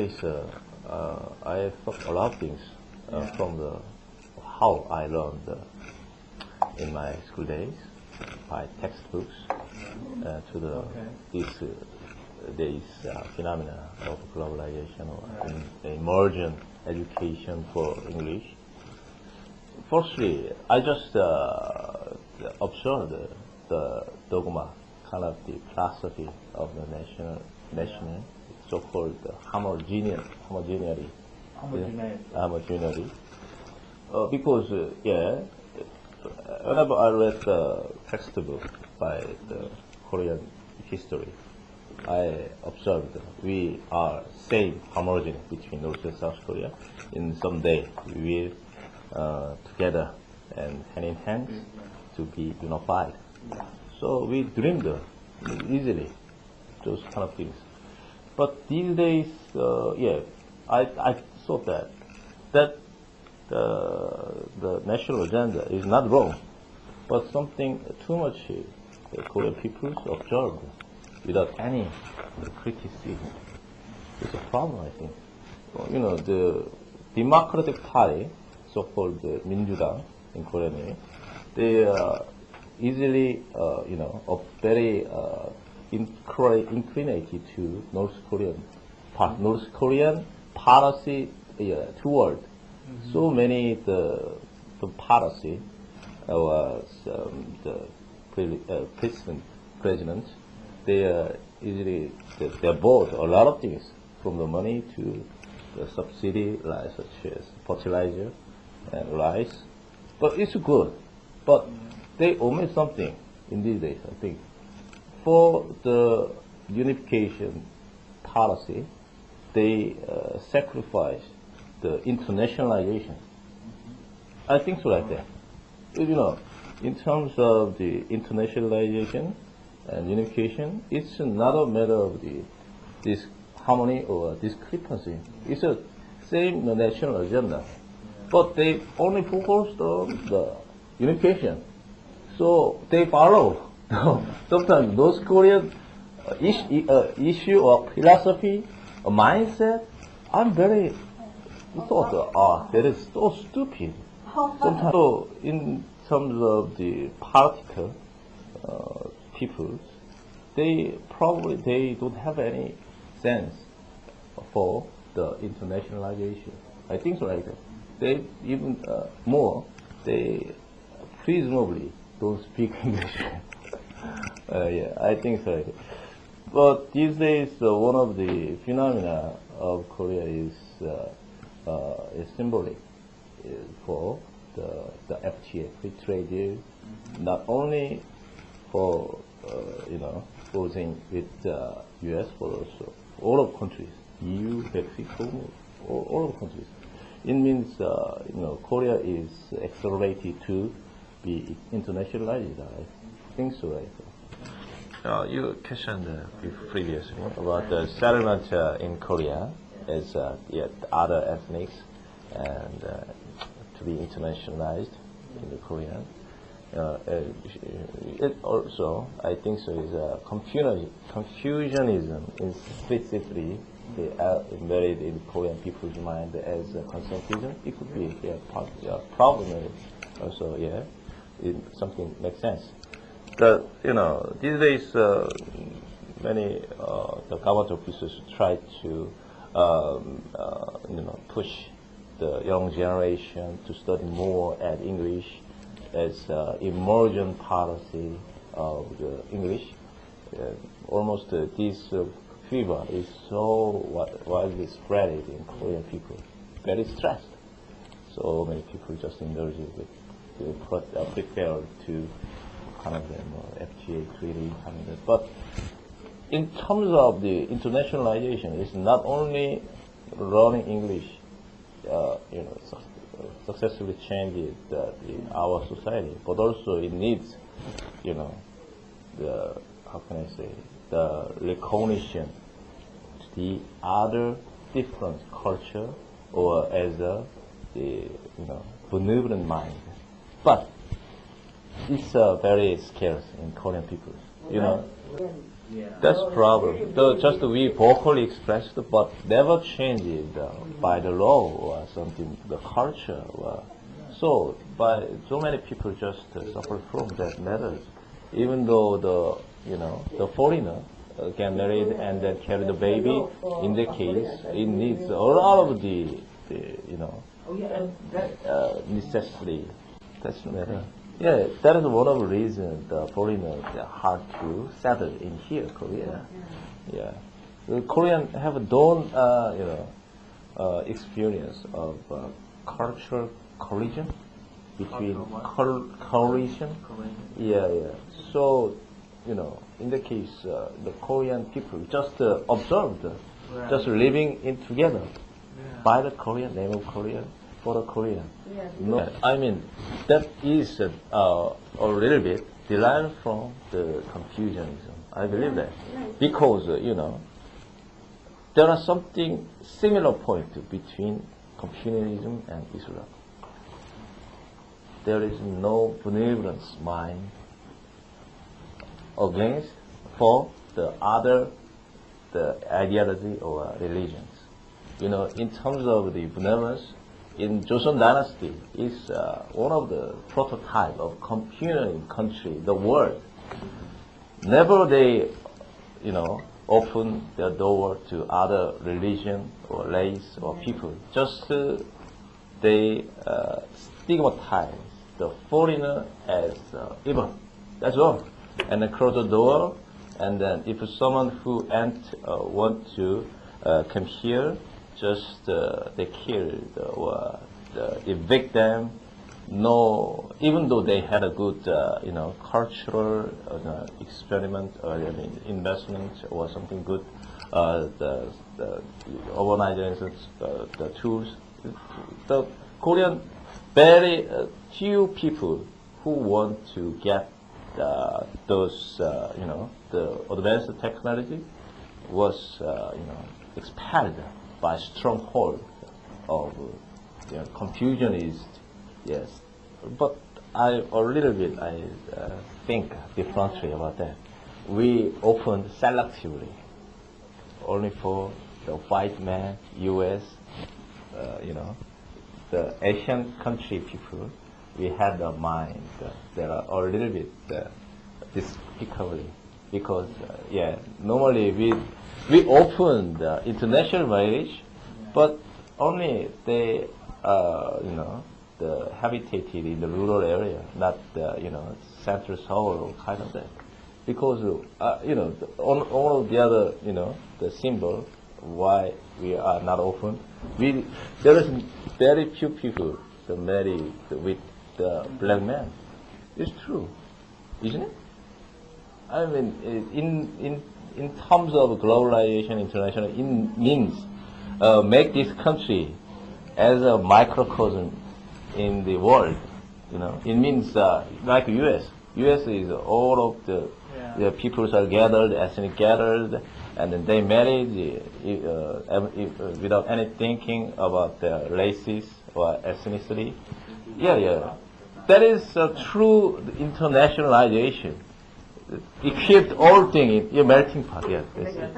I thought a lot of things from the how I learned in my school days by textbooks to the these phenomena of globalization or emergent education for English. Firstly, I just observed the dogma, kind of the philosophy of the national, so-called homogeneity. Because whenever I read the textbook by the Korean history, I observed we are same homogeneous between North and South Korea. In some day we will together and hand in hand to be unified. So we dreamed easily those kind of things. But these days, I thought that the national agenda is not wrong, but something too much Korean people observed without any criticism. It's a problem, I think. The Democratic Party, so-called Minjudang in Korean, they easily, very inclinated to North Korean policy toward so many the policy was the president. They easily they bought a lot of things from the money to the subsidy, like such as fertilizer and rice. But it's good. But they omit something in these days, I think. For the unification policy, they sacrifice the internationalization. I think so like that. In terms of the internationalization and unification, it's not a matter of this harmony or discrepancy. It's a same national agenda, but they only focused on the unification. So they follow. Sometimes those Korean issue or philosophy or mindset, I'm very thought, that is so stupid. Sometimes, so in terms of the political people, they don't have any sense for the internationalization. I think so like that. They even more, they presumably don't speak English. I think so. But these days, one of the phenomena of Korea is symbolic for the FTA, free trade deal, not only for posing with the U.S., but also all of countries, EU, Mexico, all of countries. It means Korea is accelerated to be internationalized. I think so. Right? You questioned previously about the settlement in Korea as other ethnics and to be internationalized in the Korean. It also, I think so, is Confucianism is specifically embedded in Korean people's mind as conservatism. It could be problematic. Also, something makes sense. These days, many the government officials try to push the young generation to study more at English as emergent policy of the English. Almost this fever is so widely spread in Korean people. Very stressed. So many people just indulge with prepared to kind of FTA treaty, but in terms of the internationalization, it's not only learning English, successfully changes our society, but also it needs, the recognition to the other different culture or as the benevolent mind. But it's very scarce in Korean people. That's problem. Just we vocally expressed, but never changed by the law or something, the culture. So many people just suffer from that matter. Even though the foreigner get married and then carry the baby, in the case it needs a lot of the necessity. That's the matter. Yeah, that is one of the reasons the foreigners are hard to settle in here, Korea. Yeah, the Korean have their own experience of cultural collision between coalition. Yeah. So, in the case, the Korean people just observed, just living in together by the Korean, name of Korea, for the Korean. No, I mean, that is a little bit derived from the Confucianism. I believe that. Because, there are something similar point between Confucianism and Islam. There is no benevolence mind against for the ideology or religions. In terms of the benevolence, in Joseon Dynasty is one of the prototype of Confucian country, the world. Never they, open their door to other religion or race or people. Just they stigmatize the foreigner as evil. That's all. And then close the door. And then if someone who want to come here, just they kill or evict them. No, even though they had a good, cultural experiment or investment or something good, the urbanization, the tools. The Korean very few people who want to get those, the advanced technology was, expelled by stronghold of Confucianist. Yes, but I think differently about that. We opened selectively only for the white man, U.S., the Asian country people. We had a mind that are a little bit despicably because normally we opened international marriage, but only they the habitated in the rural area, not central Seoul or kind of that. Because all of the other the symbol why we are not open. There is very few people that marry with the black man. It's true, isn't it? I mean, in terms of globalization, international, it means make this country as a microcosm in the world. It means like U.S. U.S. is all of the peoples are gathered, ethnic gathered, and then they married without any thinking about their races or ethnicity. Yeah. That is a true internationalization. It keeps all things in a melting pot. Yeah, basically.